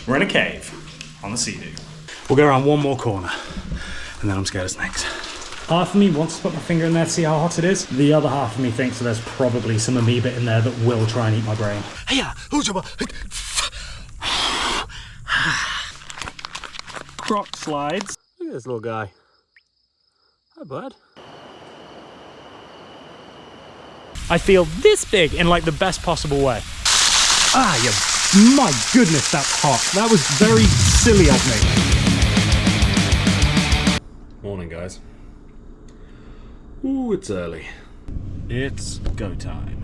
We're in a cave on the SeaDoo. We'll go around one more corner and then I'm scared of snakes. Half of me wants to put my finger in there to see how hot it is. The other half of me thinks that there's probably some amoeba in there that will try and eat my brain. Rock slides. Look at this little guy. Hi, bud. I feel this big in like the best possible way. Ah, yeah. My goodness, that's hot. That was very silly of me. Morning, guys. Ooh, it's early. It's go time.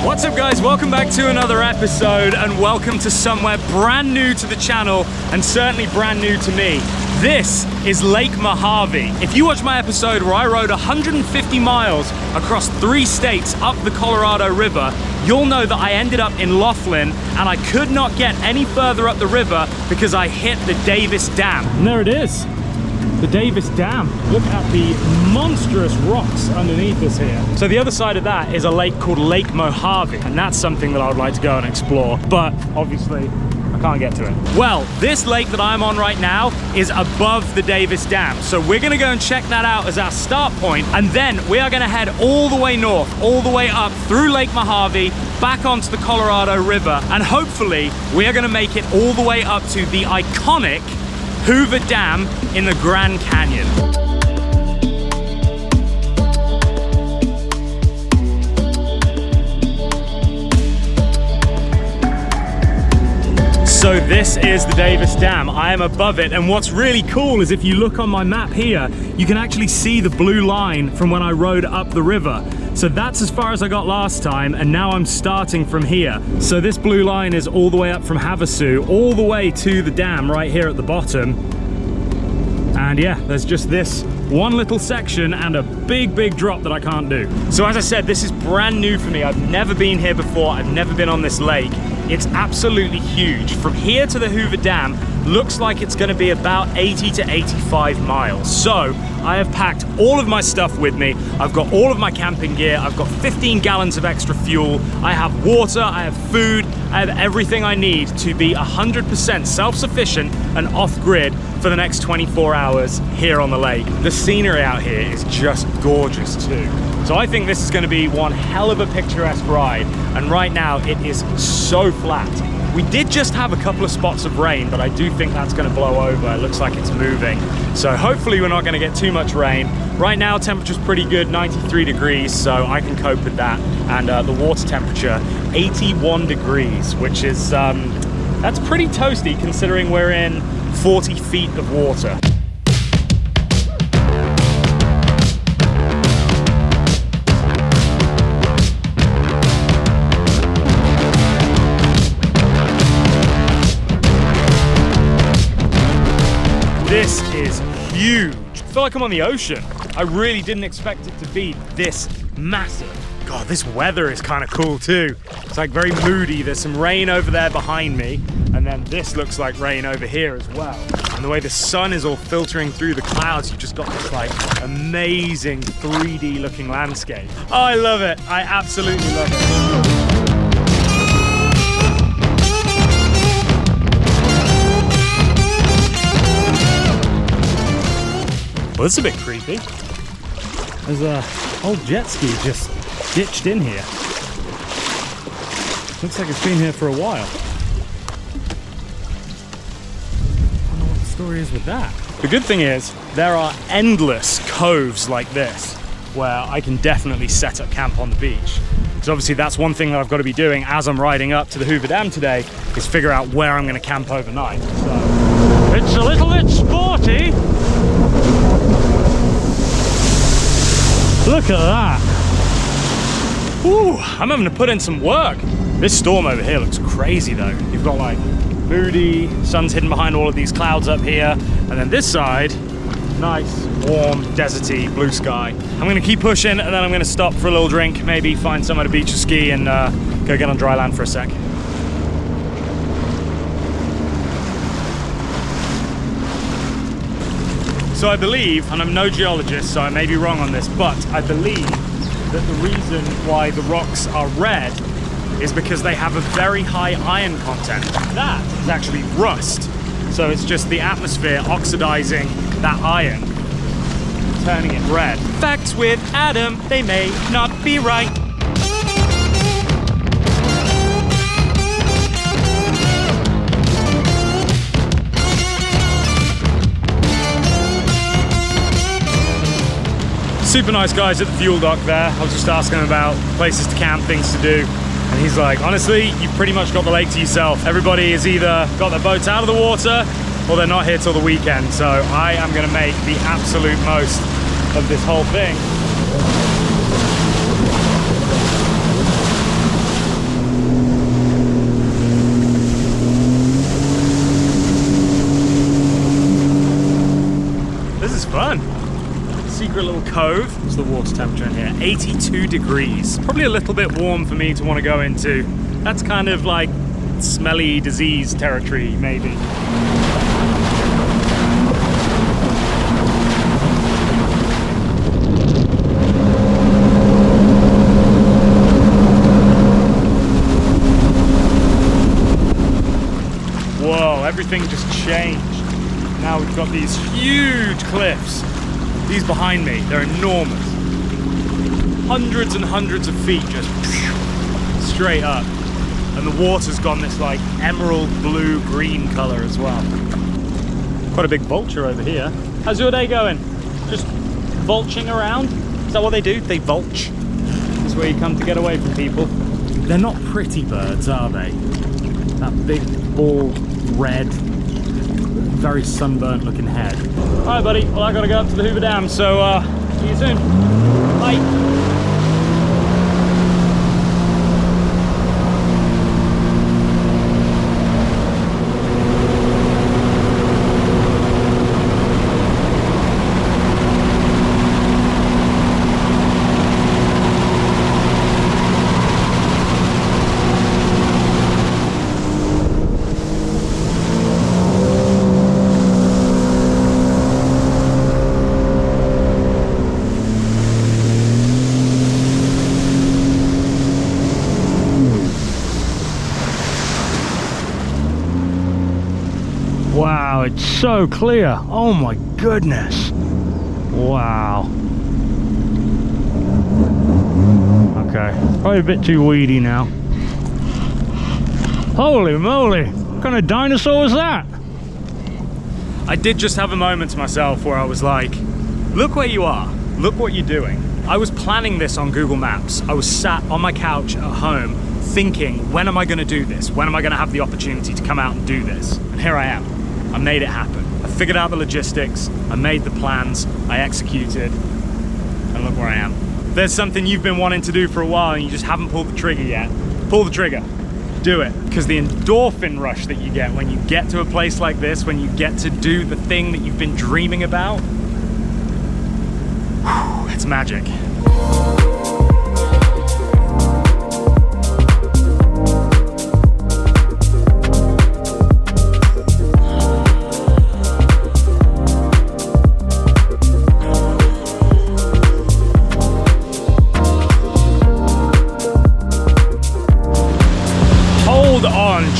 What's up, guys? Welcome back to another episode and welcome to somewhere brand new to the channel and certainly brand new to me. This is Lake Mojave. If you watch my episode where I rode 150 miles across 3 states up the Colorado River, you'll know that I ended up in Laughlin and I could not get any further up the river because I hit the Davis Dam. And there it is. The Davis Dam. Look at the monstrous rocks underneath us here. So the other side of that is a lake called Lake Mojave, and that's something that I would like to go and explore, but obviously I can't get to it. Well, this lake that I'm on right now is above the Davis Dam, so we're gonna go and check that out as our start point, and then we are gonna head all the way north, all the way up through Lake Mojave, back onto the Colorado River, and hopefully we are gonna make it all the way up to the iconic Hoover Dam in the Grand Canyon. So this is the Davis Dam. I am above it, and what's really cool is if you look on my map here, you can actually see the blue line from when I rode up the river. So that's as far as I got last time, and now I'm starting from here. So this blue line is all the way up from Havasu, all the way to the dam right here at the bottom. And yeah, there's just this one little section and a big drop that I can't do. So as I said, this is brand new for me. I've never been here before. I've never been on this lake. It's absolutely huge. From here to the Hoover Dam, looks like it's gonna be about 80 to 85 miles. So I have packed all of my stuff with me. I've got all of my camping gear. I've got 15 gallons of extra fuel. I have water, I have food, I have everything I need to be 100% self-sufficient and off-grid for the next 24 hours here on the lake. The scenery out here is just gorgeous too. So I think this is gonna be one hell of a picturesque ride. And right now it is so flat. We did just have a couple of spots of rain, but I do think that's gonna blow over. It looks like it's moving. So hopefully we're not gonna get too much rain. Right now, temperature's pretty good, 93 degrees, so I can cope with that. And the water temperature, 81 degrees, which is, that's pretty toasty considering we're in 40 feet of water. This is huge. I feel like I'm on the ocean. I really didn't expect it to be this massive. God, this weather is kind of cool too. It's like very moody. There's some rain over there behind me, and then this looks like rain over here as well. And the way the sun is all filtering through the clouds, you've just got this like amazing 3D looking landscape. Oh, I love it. I absolutely love it. Well, this is a bit creepy. There's a old jet ski just ditched in here. Looks like it's been here for a while. I don't know what the story is with that. The good thing is there are endless coves like this where I can definitely set up camp on the beach. Because obviously that's one thing that I've got to be doing as I'm riding up to the Hoover Dam today, is figure out where I'm going to camp overnight. So it's a little bit sporty. Look at that. Ooh, I'm having to put in some work. This storm over here looks crazy though. You've got like moody, sun's hidden behind all of these clouds up here. And then this side, nice, warm, deserty, blue sky. I'm gonna keep pushing and then I'm gonna stop for a little drink, maybe find somewhere to beach or ski and go get on dry land for a sec. So I believe, and I'm no geologist, so I may be wrong on this, but I believe that the reason why the rocks are red is because they have a very high iron content. That is actually rust. So it's just the atmosphere oxidizing that iron, turning it red. Facts with Adam, they may not be right. Super nice guys at the fuel dock there. I was just asking him about places to camp, things to do. And he's like, honestly, you've pretty much got the lake to yourself. Everybody has either got their boats out of the water or they're not here till the weekend. So I am gonna make the absolute most of this whole thing. This is fun. Secret little cove. What's the water temperature in here? 82 degrees. Probably a little bit warm for me to want to go into. That's kind of like smelly disease territory, maybe. Whoa, everything just changed. Now we've got these huge cliffs. These behind me, they're enormous. Hundreds and hundreds of feet just straight up. And the water's gone this like emerald blue green color as well. Quite a big vulture over here. How's your day going? Just vulturing around? Is that what they do? They vulture. This is where you come to get away from people. They're not pretty birds, are they? That big, bald, red, very sunburnt looking head. All right, buddy. Well, I gotta go up to the Hoover Dam, so see you soon. Bye. Wow, it's so clear. Oh my goodness. Wow. Okay, probably a bit too weedy now. Holy moly, what kind of dinosaur was that? I did just have a moment to myself where I was like, look where you are, look what you're doing. I was planning this on Google Maps. I was sat on my couch at home thinking, when am I gonna do this? When am I gonna have the opportunity to come out and do this? And here I am. I made it happen. I figured out the logistics, I made the plans, I executed, and look where I am. If there's something you've been wanting to do for a while and you just haven't pulled the trigger yet, pull the trigger, do it. Because the endorphin rush that you get when you get to a place like this, when you get to do the thing that you've been dreaming about, whew, it's magic.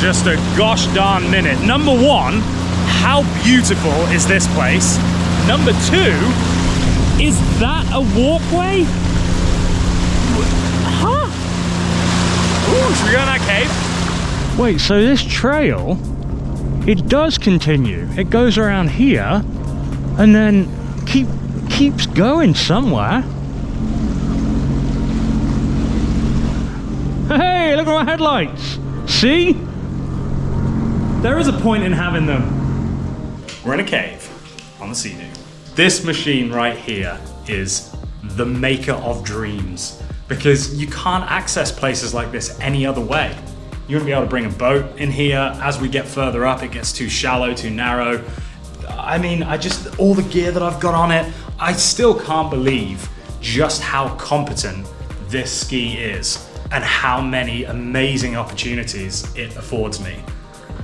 Just a gosh darn minute. Number one, how beautiful is this place? Number two, is that a walkway? Huh? Ooh, should we go in that cave? Wait, so this trail, it does continue. It goes around here and then keeps going somewhere. Hey, look at my headlights. See? There is a point in having them. We're in a cave on the SeaDoo. This machine right here is the maker of dreams, because you can't access places like this any other way. You wouldn't be able to bring a boat in here. As we get further up, it gets too shallow, too narrow. I mean, all the gear that I've got on it, I still can't believe just how competent this ski is and how many amazing opportunities it affords me.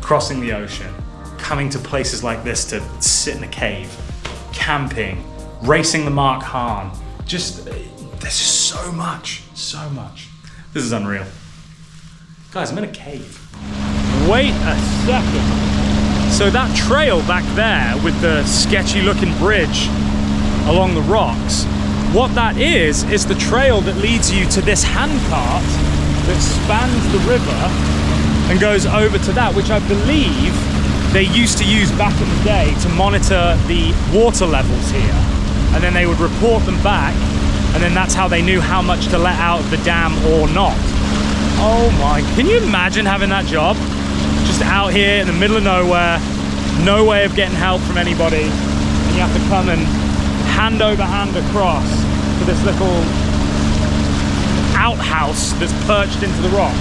Crossing the ocean, coming to places like this to sit in a cave, camping, racing the Mark Hahn. There's just so much. This is unreal. Guys, I'm in a cave. Wait a second. So that trail back there with the sketchy looking bridge along the rocks, what that is the trail that leads you to this handcart that spans the river and goes over to that, which I believe they used to use back in the day to monitor the water levels here. And then they would report them back, and then that's how they knew how much to let out of the dam or not. Oh my, can you imagine having that job? Just out here in the middle of nowhere, no way of getting help from anybody, and you have to come and hand over hand across to this little outhouse that's perched into the rock.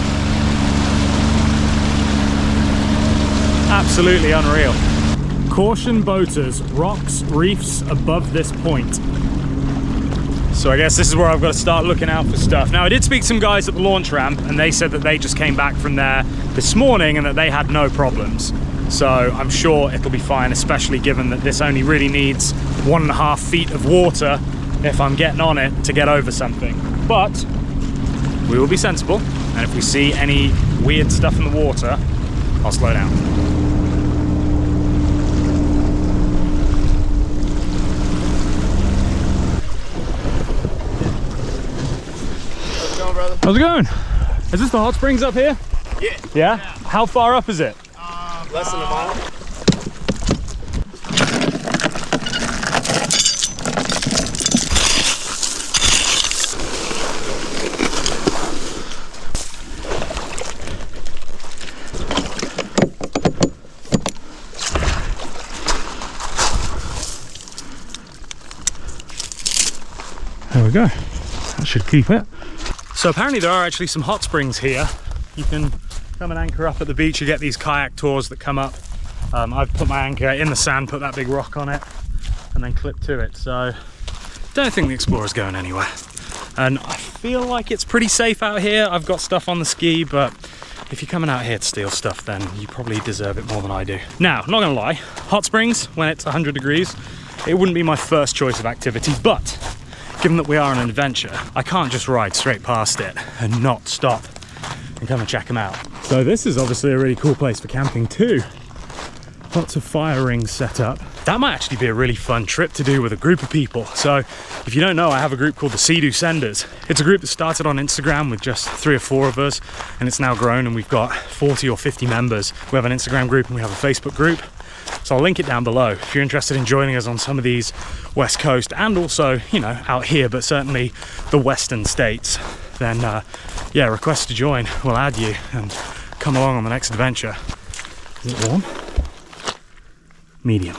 Absolutely unreal. Caution boaters, rocks, reefs above this point. So I guess this is where I've got to start looking out for stuff. Now I did speak to some guys at the launch ramp and they said that they just came back from there this morning and that they had no problems. So I'm sure it'll be fine, especially given that this only really needs 1.5 feet of water if I'm getting on it to get over something. But we will be sensible, and if we see any weird stuff in the water, I'll slow down. How's it going, brother? How's it going? Is this the hot springs up here? Yeah. Yeah? How far up is it? Less than a mile. There we go. That should keep it. So apparently there are actually some hot springs here. You can come and anchor up at the beach. You get these kayak tours that come up. I've put my anchor in the sand, put that big rock on it, and then clip to it. So don't think the Explorer's going anywhere. And I feel like it's pretty safe out here. I've got stuff on the ski, but if you're coming out here to steal stuff, then you probably deserve it more than I do. Now, not gonna lie, hot springs, when it's 100 degrees, it wouldn't be my first choice of activity, but given that we are on an adventure, I can't just ride straight past it and not stop and come and check them out. So this is obviously a really cool place for camping too. Lots of fire rings set up. That might actually be a really fun trip to do with a group of people. So if you don't know, I have a group called the SeaDoo Senders. It's a group that started on Instagram with just 3 or 4 of us, and it's now grown and we've got 40 or 50 members. We have an Instagram group and we have a Facebook group. So I'll link it down below if you're interested in joining us on some of these West Coast and also, you know, out here, but certainly the Western states. Then yeah, request to join. We'll add you and come along on the next adventure. Is it warm? Medium.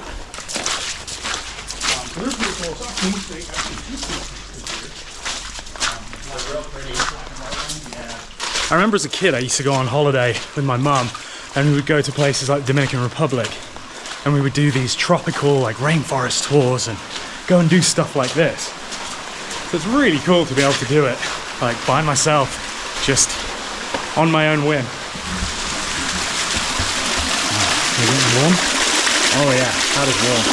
I remember as a kid I used to go on holiday with my mum and we would go to places like the Dominican Republic and we would do these tropical like rainforest tours and go and do stuff like this. So it's really cool to be able to do it like by myself, just on my own whim. Are you getting warm? Oh yeah, that is warm.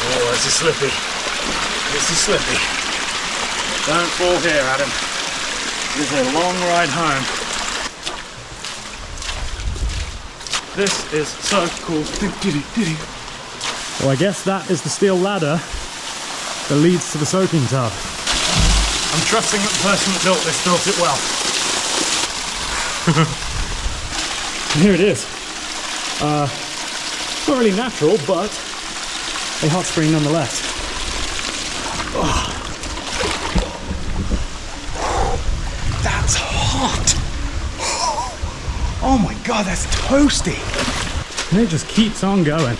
Oh, this is slippy. This is slippy. Don't fall here, Adam. This is a long ride home. This is so cool. Well, I guess that is the steel ladder that leads to the soaking tub. I'm trusting that the person that built this built it well. And here it is. It's not really natural, but a hot spring nonetheless. Oh. That's hot. Oh my God, that's toasty. And it just keeps on going.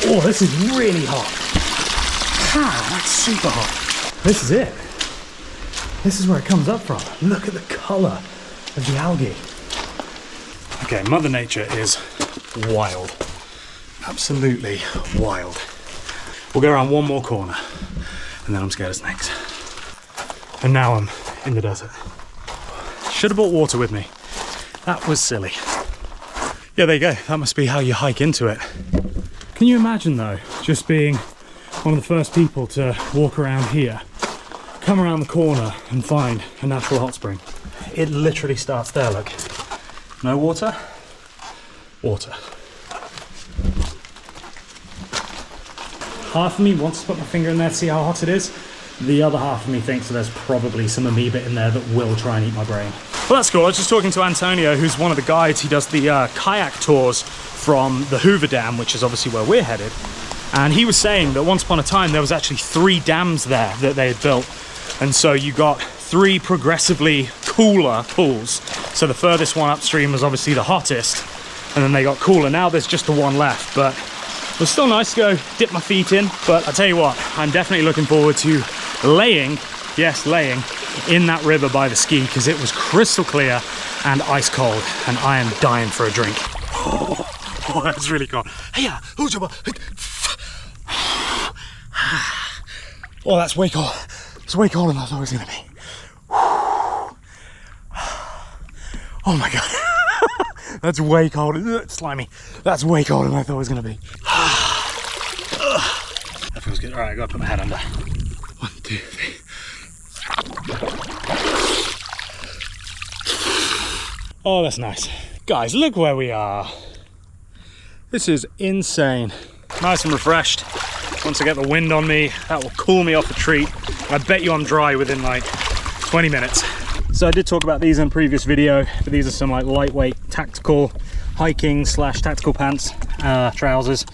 Oh, this is really hot. Wow, that's super hot. This is it. This is where it comes up from. Look at the color of the algae. Okay, Mother Nature is wild. Absolutely wild. We'll go around one more corner and then I'm scared of snakes. And now I'm in the desert. Should have brought water with me. That was silly. Yeah, there you go. That must be how you hike into it. Can you imagine though, just being one of the first people to walk around here, come around the corner and find a natural hot spring? It literally starts there, look. No water, water. Half of me wants to put my finger in there to see how hot it is. The other half of me thinks that there's probably some amoeba in there that will try and eat my brain. Well, that's cool. I was just talking to Antonio, who's one of the guides. He does the kayak tours from the Hoover Dam, which is obviously where we're headed. And he was saying that once upon a time, there was actually 3 dams there that they had built. And so you got 3 progressively cooler pools. So the furthest one upstream was obviously the hottest. And then they got cooler. Now there's just the one left. But it was still nice to go dip my feet in. But I tell you what, I'm definitely looking forward to laying, yes, laying in that river by the ski, because it was crystal clear and ice cold, and I am dying for a drink. Oh, that's really cold. Hey, oh, that's way cold. It's way colder than I thought it was gonna be. Oh my god. That's way colder. Slimy. That's way colder than I thought it was gonna be. That feels good. All right, I gotta put my head under. 1, 2, 3. Oh, that's nice. Guys, look where we are. This is insane. Nice and refreshed. Once I get the wind on me, that will cool me off a treat. I bet you I'm dry within like 20 minutes. So I did talk about these in a previous video, but these are some like lightweight tactical hiking / tactical pants, trousers.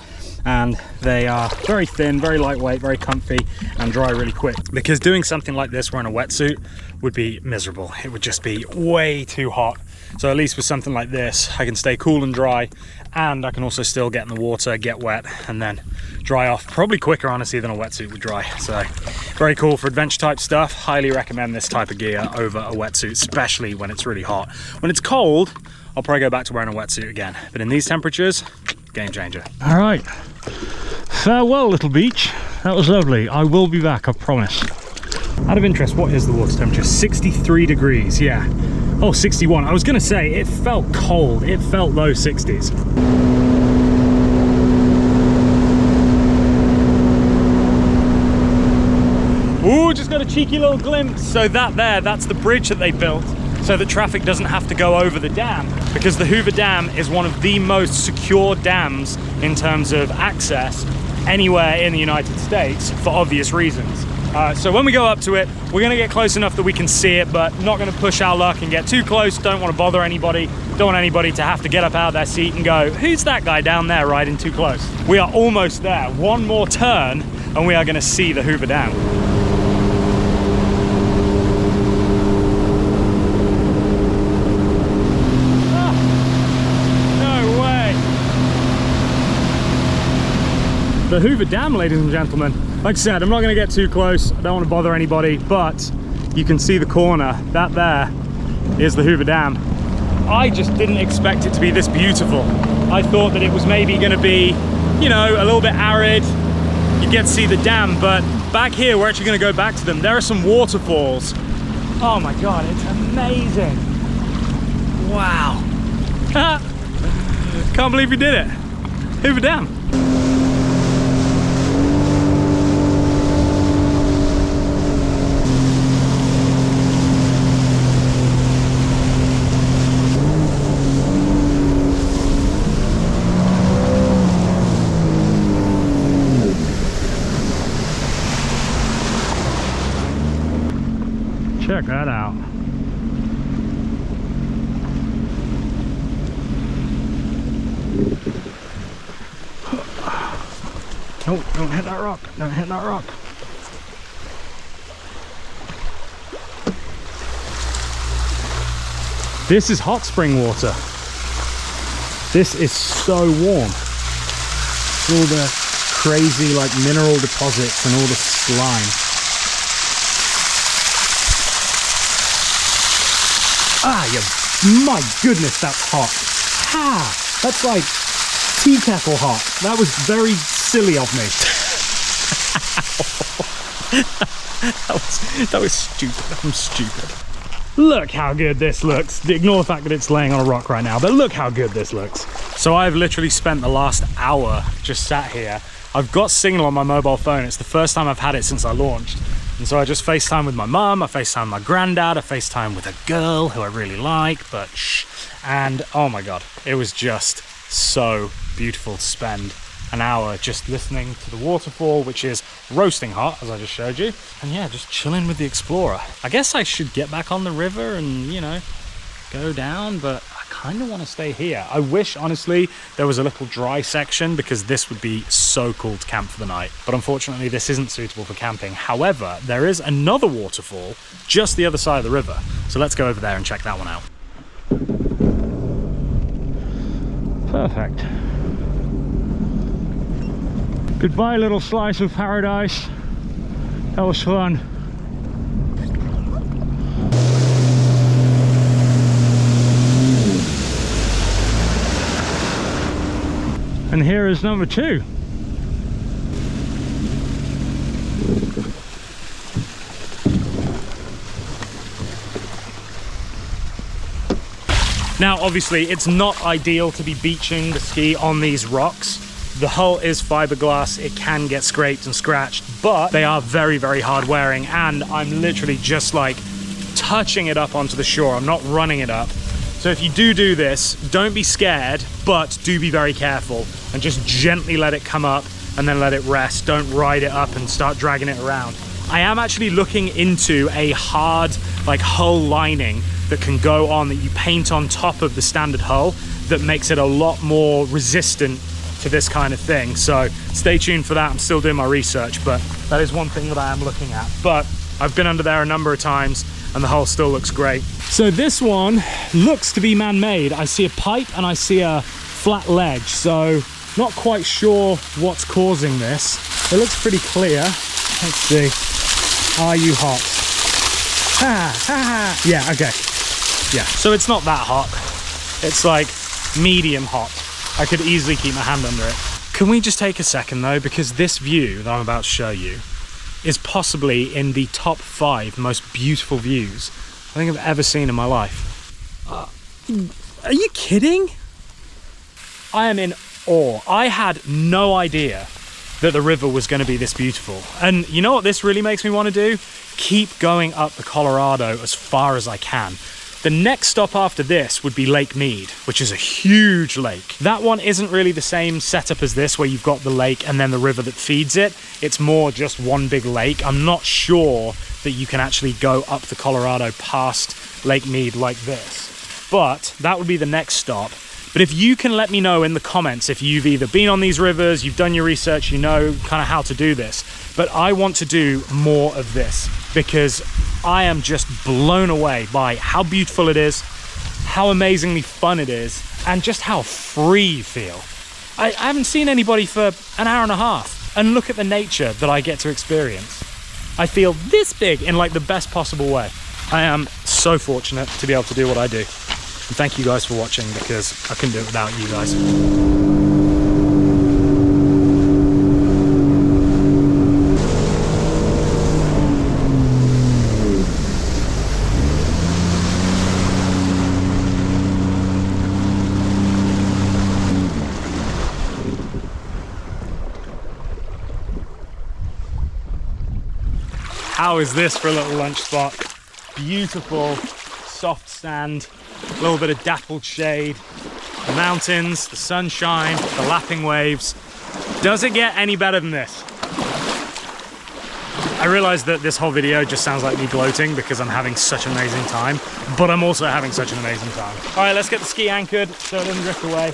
And they are very thin, very lightweight, very comfy, and dry really quick. Because doing something like this wearing a wetsuit would be miserable. It would just be way too hot. So at least with something like this, I can stay cool and dry, and I can also still get in the water, get wet, and then dry off probably quicker, honestly, than a wetsuit would dry. So very cool for adventure type stuff. Highly recommend this type of gear over a wetsuit, especially when it's really hot. When it's cold, I'll probably go back to wearing a wetsuit again. But in these temperatures, game changer. All right. Farewell, little beach. That was lovely. I will be back, I promise. Out of interest, what is the water temperature? 63 degrees, yeah. Oh, 61. I was gonna say, it felt cold. It felt low 60s. Ooh, just got a cheeky little glimpse. So that's the bridge that they built so that traffic doesn't have to go over the dam, because the Hoover Dam is one of the most secure dams in terms of access anywhere in the United States for obvious reasons. So when we go up to it, we're gonna get close enough that we can see it, but not gonna push our luck and get too close. Don't wanna bother anybody. Don't want anybody to have to get up out of their seat and go, who's that guy down there riding too close? We are almost there. One more turn and we are gonna see the Hoover Dam. The Hoover Dam, ladies and gentlemen. Like I said, I'm not going to get too close. I don't want to bother anybody, but you can see the corner. That there is the Hoover Dam. I just didn't expect it to be this beautiful. I thought that it was maybe going to be, you know, a little bit arid. You get to see the dam, but back here, we're actually going to go back to them. There are some waterfalls. Oh my God, it's amazing. Wow. Can't believe we did it. Hoover Dam. Check that out. No, don't hit that rock. Don't hit that rock. This is hot spring water. This is so warm. All the crazy like mineral deposits and all the slime. Ah, yeah, my goodness, that's hot. Ah, that's like tea kettle hot. That was very silly of me. that was stupid. I'm stupid. Look how good this looks. Ignore the fact that it's laying on a rock right now, but look how good this looks. So I've literally spent the last hour just sat here. I've got signal on my mobile phone. It's the first time I've had it since I launched. And so I just FaceTime with my mum, I FaceTime my granddad, I FaceTime with a girl who I really like, but shh. And oh my God, it was just so beautiful to spend an hour just listening to the waterfall, which is roasting hot, as I just showed you. And yeah, just chilling with the Explorer. I guess I should get back on the river and, you know, go down, but I kind of want to stay here. I wish, honestly, there was a little dry section because this would be so cool to camp for the night. But unfortunately, this isn't suitable for camping. However, there is another waterfall just the other side of the river. So let's go over there and check that one out. Perfect. Goodbye, little slice of paradise. That was fun. And here is number 2. Now, obviously, it's not ideal to be beaching the ski on these rocks. The hull is fiberglass, it can get scraped and scratched, but they are very, very hard wearing, and I'm literally just like touching it up onto the shore. I'm not running it up. So if you do this, don't be scared, but do be very careful and just gently let it come up and then let it rest. Don't ride it up and start dragging it around. I am actually looking into a hard like hull lining that can go on, that you paint on top of the standard hull, that makes it a lot more resistant to this kind of thing. So stay tuned for that. I'm still doing my research, but that is one thing that I am looking at. But I've been under there a number of times and the hull still looks great. So this one looks to be man-made. I see a pipe and I see a flat ledge, so not quite sure what's causing this. It looks pretty clear. Let's see. Are you hot? Yeah, okay. Yeah, so it's not that hot. It's like medium hot. I could easily keep my hand under it. Can we just take a second though, because this view that I'm about to show you is possibly in the top 5 most beautiful views I think I've ever seen in my life. Are you kidding? I am in awe. I had no idea that the river was going to be this beautiful. And you know what this really makes me want to do? Keep going up the Colorado as far as I can. The next stop after this would be Lake Mead, which is a huge lake. That one isn't really the same setup as this, where you've got the lake and then the river that feeds it. It's more just one big lake. I'm not sure that you can actually go up the Colorado past Lake Mead like this, but that would be the next stop. But if you can let me know in the comments if you've either been on these rivers, you've done your research, you know kind of how to do this. But I want to do more of this because I am just blown away by how beautiful it is, how amazingly fun it is, and just how free you feel. I haven't seen anybody for an hour and a half, and look at the nature that I get to experience. I feel this big in like the best possible way. I am so fortunate to be able to do what I do. And thank you guys for watching, because I couldn't do it without you guys. How is this for a little lunch spot? Beautiful, soft sand, a little bit of dappled shade, the mountains, the sunshine, the lapping waves. Does it get any better than this? I realize that this whole video just sounds like me gloating because I'm having such an amazing time, but I'm also having such an amazing time. All right, let's get the ski anchored so it doesn't drift away.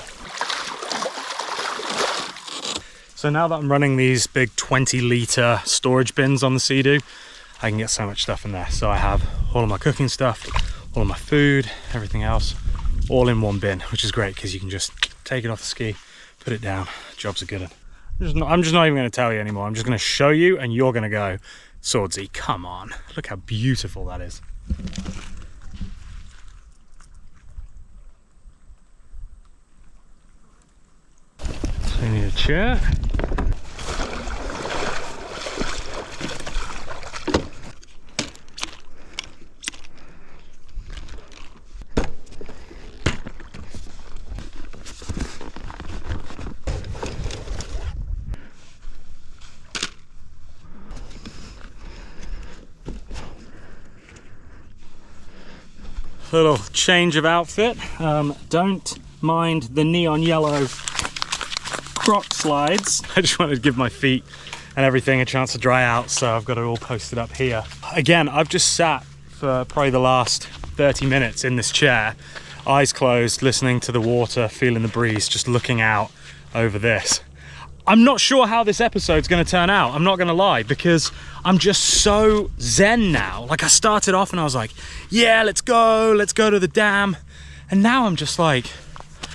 So now that I'm running these big 20-litre storage bins on the SeaDoo, I can get so much stuff in there. So I have all of my cooking stuff, all of my food, everything else, all in one bin, which is great because you can just take it off the ski, put it down, job's a good one. I'm just not even going to tell you anymore. I'm just going to show you and you're going to go, Swordsy, come on. Look how beautiful that is. So you need a chair. Little change of outfit. Don't mind the neon yellow croc slides. I just wanted to give my feet and everything a chance to dry out, so I've got it all posted up here. Again, I've just sat for probably the last 30 minutes in this chair, eyes closed, listening to the water, feeling the breeze, just looking out over this. I'm not sure how this episode's going to turn out, I'm not going to lie, because I'm just so zen now. Like, I started off and I was like, yeah, let's go to the dam. And now I'm just like,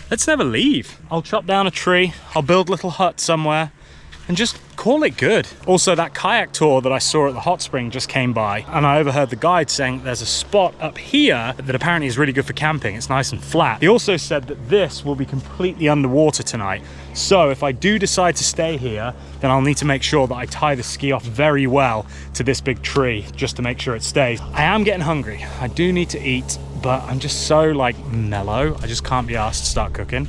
let's never leave. I'll chop down a tree, I'll build a little hut somewhere and just call it good. Also, that kayak tour that I saw at the hot spring just came by, and I overheard the guide saying there's a spot up here that apparently is really good for camping. It's nice and flat. He also said that this will be completely underwater tonight. So if I do decide to stay here, then I'll need to make sure that I tie the ski off very well to this big tree just to make sure it stays. I am getting hungry. I do need to eat, but I'm just so like mellow. I just can't be asked to start cooking.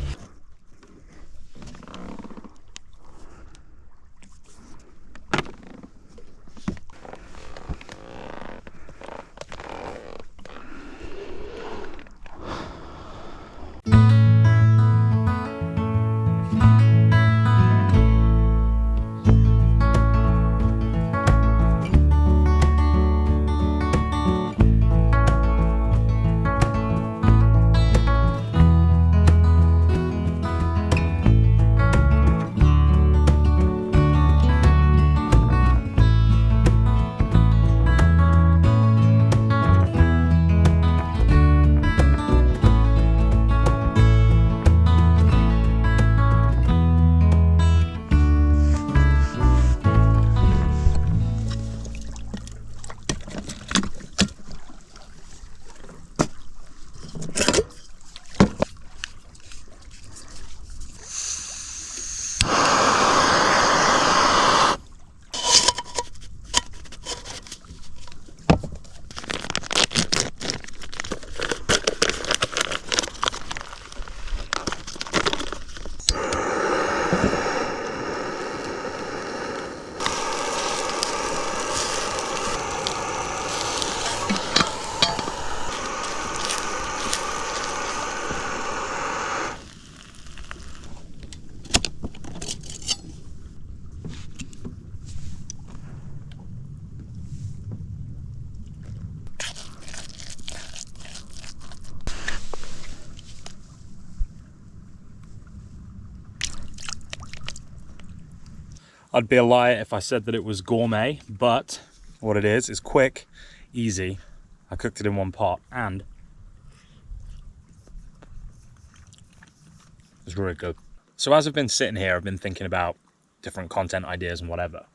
I'd be a liar if I said that it was gourmet, but what it is quick, easy. I cooked it in one pot and it's really good. So as I've been sitting here, I've been thinking about different content ideas and whatever.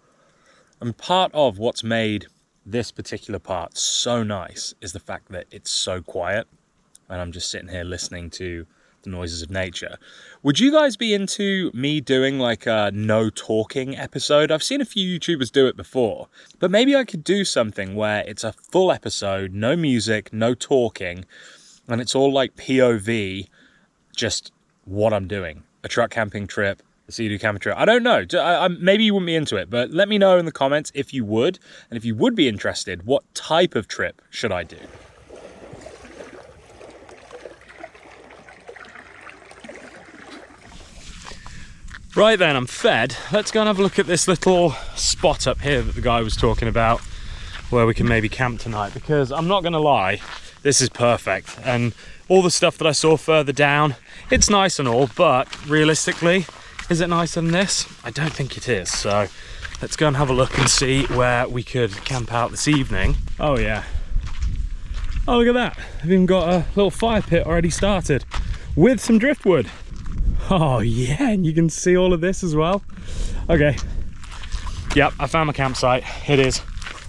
And part of what's made this particular part so nice is the fact that it's so quiet and I'm just sitting here listening to the noises of nature. Would you guys be into me doing like a no talking episode? I've seen a few YouTubers do it before, but maybe I could do something where it's a full episode, no music, no talking, and it's all like POV, just what I'm doing. A truck camping trip, a SeaDoo camping trip. I don't know. Maybe you wouldn't be into it, but let me know in the comments if you would, and if you would be interested, what type of trip should I do? Right then, I'm fed. Let's go and have a look at this little spot up here that the guy was talking about where we can maybe camp tonight, because I'm not gonna lie, this is perfect. And all the stuff that I saw further down, it's nice and all, but realistically, is it nicer than this? I don't think it is. So let's go and have a look and see where we could camp out this evening. Oh yeah. Oh, look at that. I've even got a little fire pit already started with some driftwood. Oh yeah, and you can see all of this as well. Okay. Yep, I found my campsite. It is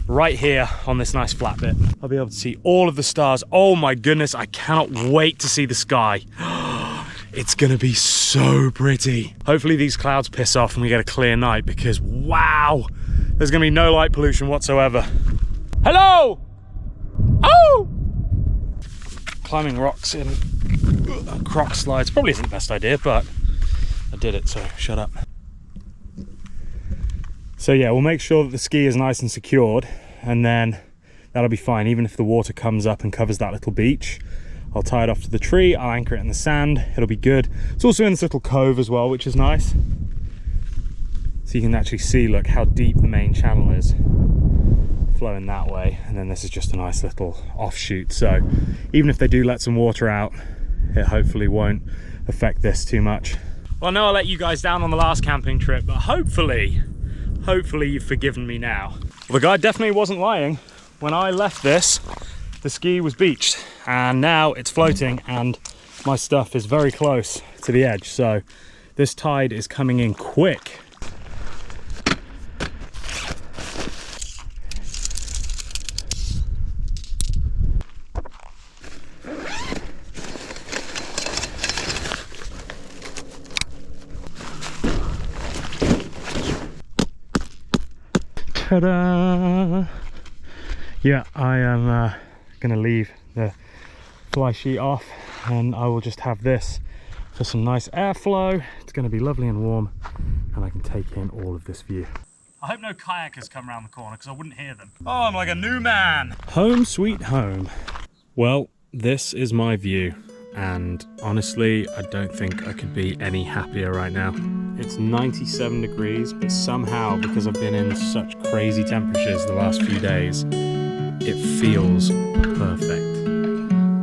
right here on this nice flat bit. I'll be able to see all of the stars. Oh my goodness, I cannot wait to see the sky. It's gonna be so pretty. Hopefully these clouds piss off and we get a clear night, because wow, there's gonna be no light pollution whatsoever. Hello! Oh! Climbing rocks in croc slides probably isn't the best idea, but I did it, so shut up. So yeah, we'll make sure that the ski is nice and secured, and then that'll be fine. Even if the water comes up and covers that little beach, I'll tie it off to the tree, I'll anchor it in the sand, it'll be good. It's also in this little cove as well, which is nice. So you can actually see, look, how deep the main channel is, flowing that way, and then this is just a nice little offshoot. So even if they do let some water out, it hopefully won't affect this too much. Well, I know I let you guys down on the last camping trip, but hopefully you've forgiven me now. Well, the guy definitely wasn't lying. When I left this, the ski was beached, and now it's floating and my stuff is very close to the edge. So this tide is coming in quick. Ta-da! Yeah, I am gonna leave the fly sheet off, and I will just have this for some nice airflow. It's gonna be lovely and warm, and I can take in all of this view. I hope no kayakers come around the corner, because I wouldn't hear them. Oh, I'm like a new man! Home sweet home. Well, this is my view, and honestly, I don't think I could be any happier right now. It's 97 degrees, but somehow, because I've been in such crazy temperatures the last few days, it feels perfect.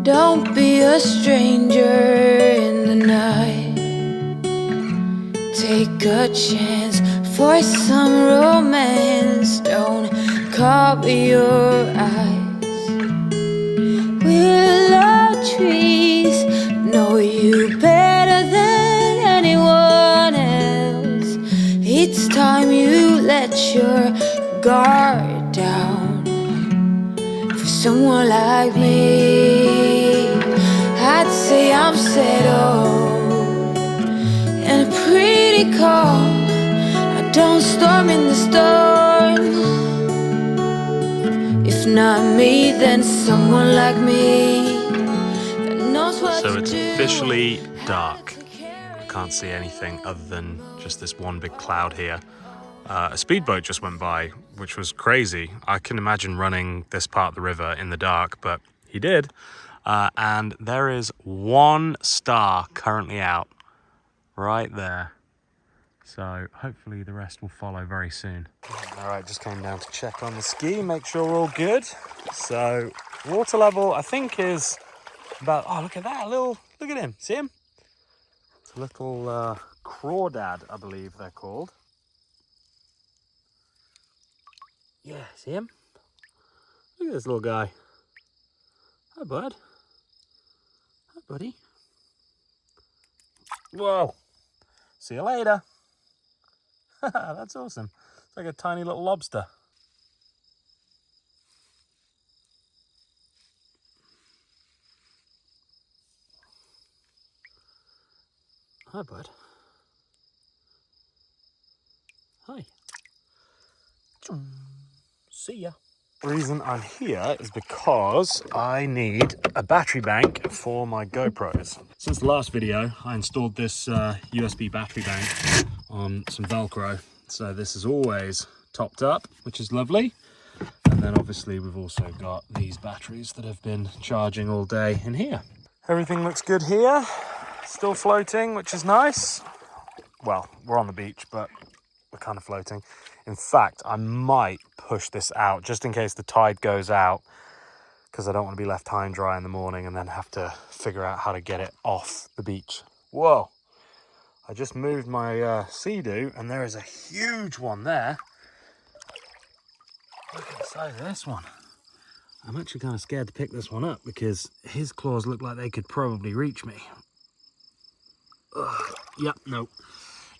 Don't be a stranger in the night. Take a chance for some romance. Don't cover your eyes. Willow trees know you better than anyone else. It's time you let your guard down. Someone like me, I'd say I'm settled and pretty calm. I don't storm in the storm. If not me, then someone like me that knows what So to it's do. officially dark. I can't see anything other than just this one big cloud here. A speedboat just went by, which was crazy. I can imagine running this part of the river in the dark, but he did. And there is one star currently out right there. So hopefully the rest will follow very soon. All right, just came down to check on the ski, make sure we're all good. So water level, I think, is about, oh, look at that, look at him, see him? It's a little crawdad, I believe they're called. Yeah, see him? Look at this little guy. Hi, bud. Hi, buddy. Whoa. See you later. That's awesome. It's like a tiny little lobster. Hi, bud. Hi. See ya. The reason I'm here is because I need a battery bank for my GoPros. Since the last video, I installed this USB battery bank on some Velcro. So this is always topped up, which is lovely. And then obviously we've also got these batteries that have been charging all day in here. Everything looks good here. Still floating, which is nice. Well, we're on the beach, but we're kind of floating. In fact, I might push this out just in case the tide goes out, because I don't want to be left high and dry in the morning and then have to figure out how to get it off the beach. Whoa. I just moved my SeaDoo, and there is a huge one there. Look at the size of this one. I'm actually kind of scared to pick this one up because his claws look like they could probably reach me. Ugh. Yep, no.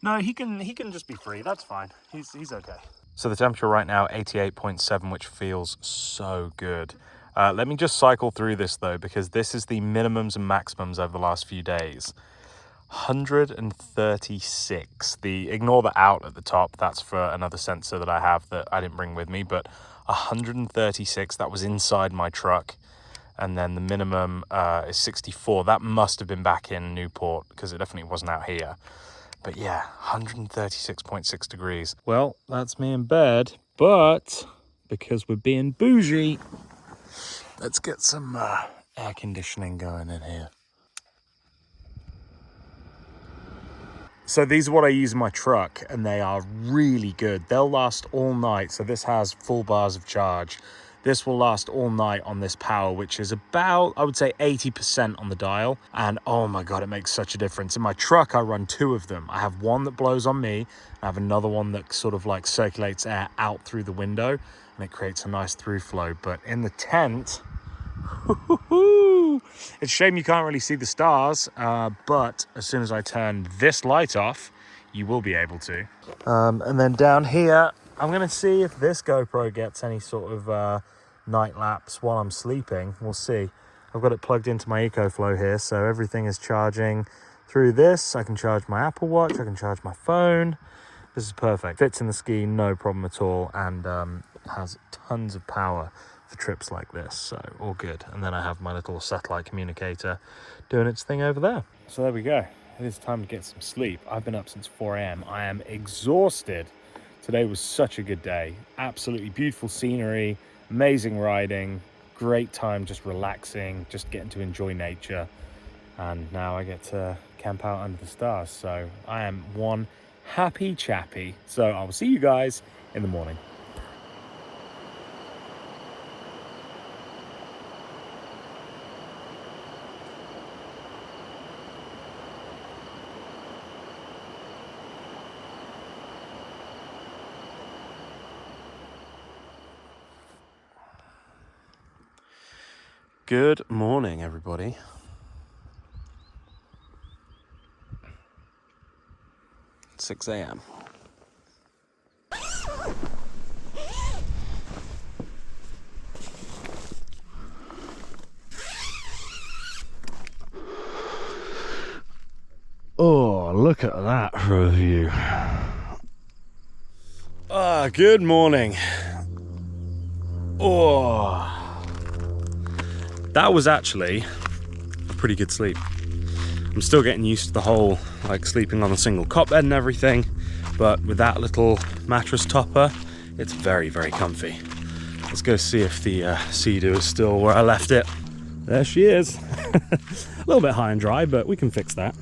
No, he can just be free. That's fine. He's okay. So the temperature right now, 88.7, which feels so good. Let me just cycle through this though, because this is the minimums and maximums over the last few days. 136. Ignore the out at the top. That's for another sensor that I have that I didn't bring with me, but 136. That was inside my truck. And then the minimum is 64. That must have been back in Newport because it definitely wasn't out here. But yeah, 136.6 degrees. Well, that's me in bed, but because we're being bougie, let's get some air conditioning going in here. So these are what I use in my truck, and they are really good. They'll last all night. So this has full bars of charge. This will last all night on this power, which is about, I would say, 80% on the dial. And oh my God, it makes such a difference. In my truck, I run two of them. I have one that blows on me. I have another one that sort of like circulates air out through the window, and it creates a nice through flow. But in the tent, it's a shame you can't really see the stars, but as soon as I turn this light off, you will be able to. And then down here, I'm going to see if this GoPro gets any sort of night lapse while I'm sleeping. We'll see. I've got it plugged into my EcoFlow here, so everything is charging through this. I can charge my Apple Watch, I can charge my phone. This is perfect. Fits in the ski, no problem at all, and has tons of power for trips like this, so all good. And then I have my little satellite communicator doing its thing over there. So there we go. It is time to get some sleep. I've been up since 4 a.m. I am exhausted. Today was such a good day. Absolutely beautiful scenery, amazing riding, great time just relaxing, just getting to enjoy nature. And now I get to camp out under the stars. So I am one happy chappy. So I will see you guys in the morning. Good morning, everybody. It's 6 a.m. Oh, look at that for a view. Good morning. Oh. That was actually a pretty good sleep. I'm still getting used to the whole like sleeping on a single cot bed and everything, but with that little mattress topper, it's very, very comfy. Let's go see if the SeaDoo is still where I left it. There she is. A little bit high and dry, but we can fix that.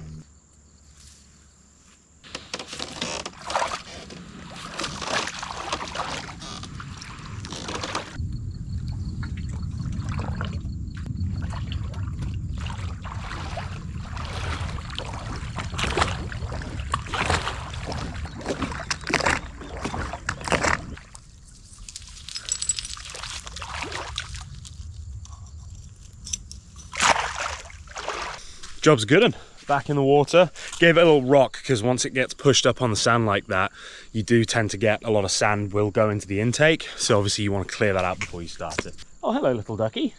Job's good and back in the water. Gave it a little rock because once it gets pushed up on the sand like that, you do tend to get a lot of sand will go into the intake. So obviously you want to clear that out before you start it. Oh, hello, little ducky.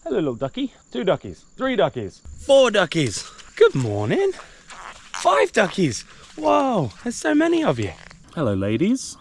Hello, little ducky. 2 duckies, 3 duckies, 4 duckies. Good morning. 5 duckies. Whoa, there's so many of you. Hello, ladies.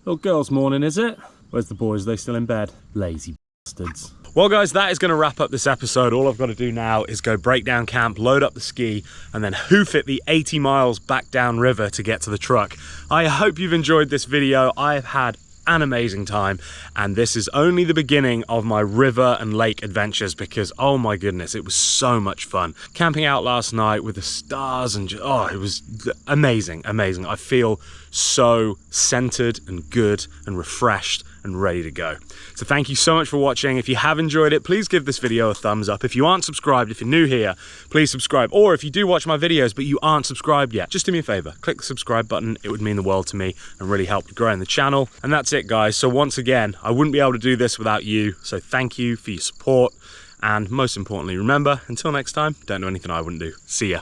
Little girls' morning, is it? Where's the boys? Are they still in bed? Lazy bastards. Well guys, that is going to wrap up this episode. All I've got to do now is go break down camp, load up the ski, and then hoof it the 80 miles back down river to get to the truck. I hope you've enjoyed this video. I've had an amazing time, and this is only the beginning of my river and lake adventures because oh my goodness, it was so much fun. Camping out last night with the stars and oh, it was amazing, amazing. I feel so centered and good and refreshed and ready to go. So thank you so much for watching. If you have enjoyed it, please give this video a thumbs up. If you aren't subscribed, if you're new here, please subscribe. Or if you do watch my videos but you aren't subscribed yet, just do me a favor, click the subscribe button. It would mean the world to me and really help growing the channel. And that's it guys. So once again, I wouldn't be able to do this without you. So thank you for your support. And most importantly, remember, until next time, don't do anything I wouldn't do. See ya.